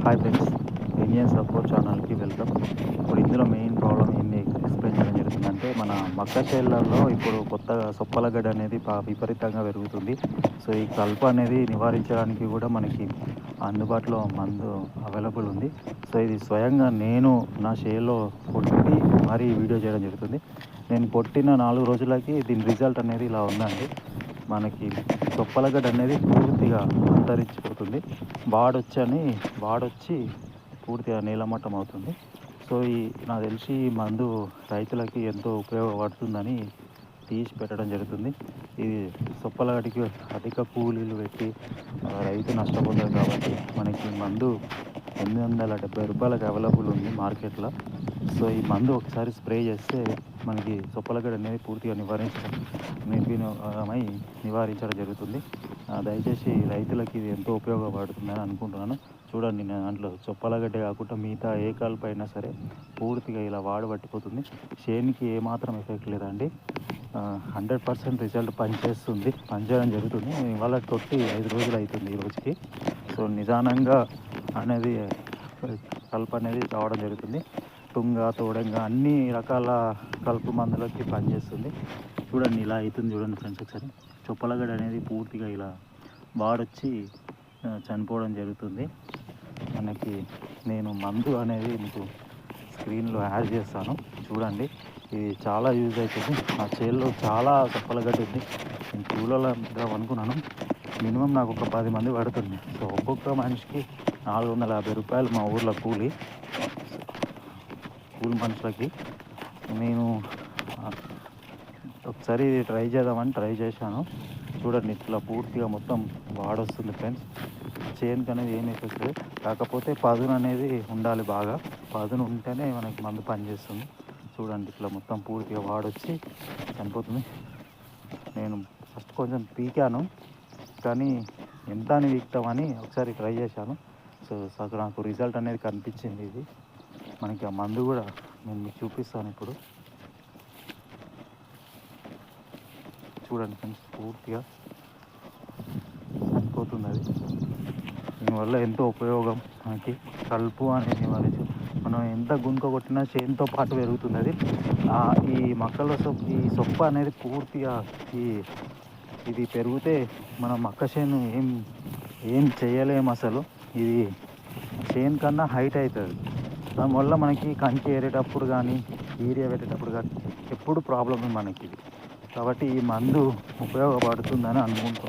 Hi friends, Indian support ఛానల్కి welcome. ఇప్పుడు ఇందులో మెయిన్ ప్రాబ్లం ఏంటి ఎక్స్ప్లెయిన్ చేయడం జరుగుతుందంటే, మన మక్క చేళ్లలో ఇప్పుడు కొత్తగా సొప్పలగడ్డ అనేది విపరీతంగా పెరుగుతుంది. సో ఈ కలుపు అనేది నివారించడానికి కూడా మనకి అందుబాటులో మందు అవైలబుల్ ఉంది. సో ఇది స్వయంగా నేను నా చేలో కొట్టి మరీ వీడియో చేయడం జరుగుతుంది. నేను కొట్టిన 4 రోజులకి దీని రిజల్ట్ అనేది ఇలా ఉందండి. మనకి సొప్పలగడ్డ అనేది పూర్తిగా అంతరించిపోతుంది. వాడొచ్చి పూర్తిగా నేలమట్టం అవుతుంది. సో నాకు తెలిసి ఈ మందు రైతులకి ఎంతో ఉపయోగపడుతుందని తీసి పెట్టడం జరుగుతుంది. ఇది సొప్పలగడ్డకి అధిక కూలీలు పెట్టి రైతు నష్టపోతారు కాబట్టి మనకి మందు రూ. 870 అవైలబుల్ ఉంది మార్కెట్లో. సో ఈ మందు ఒకసారి స్ప్రే చేస్తే మనకి సొప్పలగడ్డ అనేది పూర్తిగా నివారించడం జరుగుతుంది. దయచేసి రైతులకి ఇది ఎంతో ఉపయోగపడుతుందని అనుకుంటున్నాను. చూడండి, నేను దాంట్లో సొప్పలగడ్డ కాకుండా మిగతా ఏ కలుపు అయినా సరే పూర్తిగా ఇలా పట్టిపోతుంది. చేనికి ఏమాత్రం ఎఫెక్ట్ లేదండి. 100% రిజల్ట్ పనిచేయడం జరుగుతుంది. ఇవాళ కొట్టి 5 రోజులు అవుతుంది ఈ రోజుకి. సో నిదానంగా అనేది కలుపు అనేది రావడం జరుగుతుంది. తుంగ, తోడంగ అన్ని రకాల కలుపు మందులకి పనిచేస్తుంది. చూడండి, ఇలా అవుతుంది. చూడండి ఫ్రెండ్స్, ఒకసారి సొప్పలగడ్డ అనేది పూర్తిగా ఇలా వాడొచ్చి చనిపోవడం జరుగుతుంది. మనకి నేను మందు అనేది మీకు స్క్రీన్లో యాడ్ చేస్తాను, చూడండి. ఇది చాలా యూజ్ అవుతుంది. నా చేల్లో చాలా సొప్పలగడ్డ ఉంది. నేను కూలలో అనుకున్నాను, మినిమం నాకు ఒక 10 మంది పడుతుంది. సో ఒక్కొక్క మనిషికి రూ. 450 మా ఊర్లో కూలి మనుషులకి. నేను ఒకసారి ట్రై చేశాను. చూడండి, ఇట్లా పూర్తిగా మొత్తం వాడొస్తుంది ఫ్రెండ్స్. చేనుకి అనేది ఏమి ఎఫెక్ట్ లేదు. కాకపోతే పదును అనేది ఉండాలి, బాగా పదును ఉంటేనే మనకి మందు పనిచేస్తుంది. చూడండి, ఇట్లా మొత్తం పూర్తిగా వాడొచ్చి చనిపోతుంది. నేను ఫస్ట్ కొంచెం పీకాను, కానీ ఎంత అని వీక్తామని ఒకసారి ట్రై చేశాను. సో నాకు రిజల్ట్ అనేది కనిపించింది. ఇది మనకి ఆ మందు కూడా నేను మీకు చూపిస్తాను ఇప్పుడు. చూడండి ఫ్రెండ్స్, పూర్తిగా సరిపోతుంది. అది దీనివల్ల ఎంతో ఉపయోగం మనకి. కలుపు అనేది మనం ఎంత గుంక కొట్టినా చేనుతో పాటు పెరుగుతుంది. అది ఈ మొక్కల ఈ సొప్ప అనేది పూర్తిగా ఇది పెరిగితే మన మక్క చేను ఏం చేయలేము అసలు. ఇది చేను కన్నా హైట్ అవుతుంది. దానివల్ల మనకి కంకి ఏరేటప్పుడు కానీ యూరియా పెట్టేటప్పుడు కానీ ఎప్పుడు ప్రాబ్లమే మనకి. కాబట్టి ఈ మందు ఉపయోగపడుతుందని అనుకుంటున్నాను.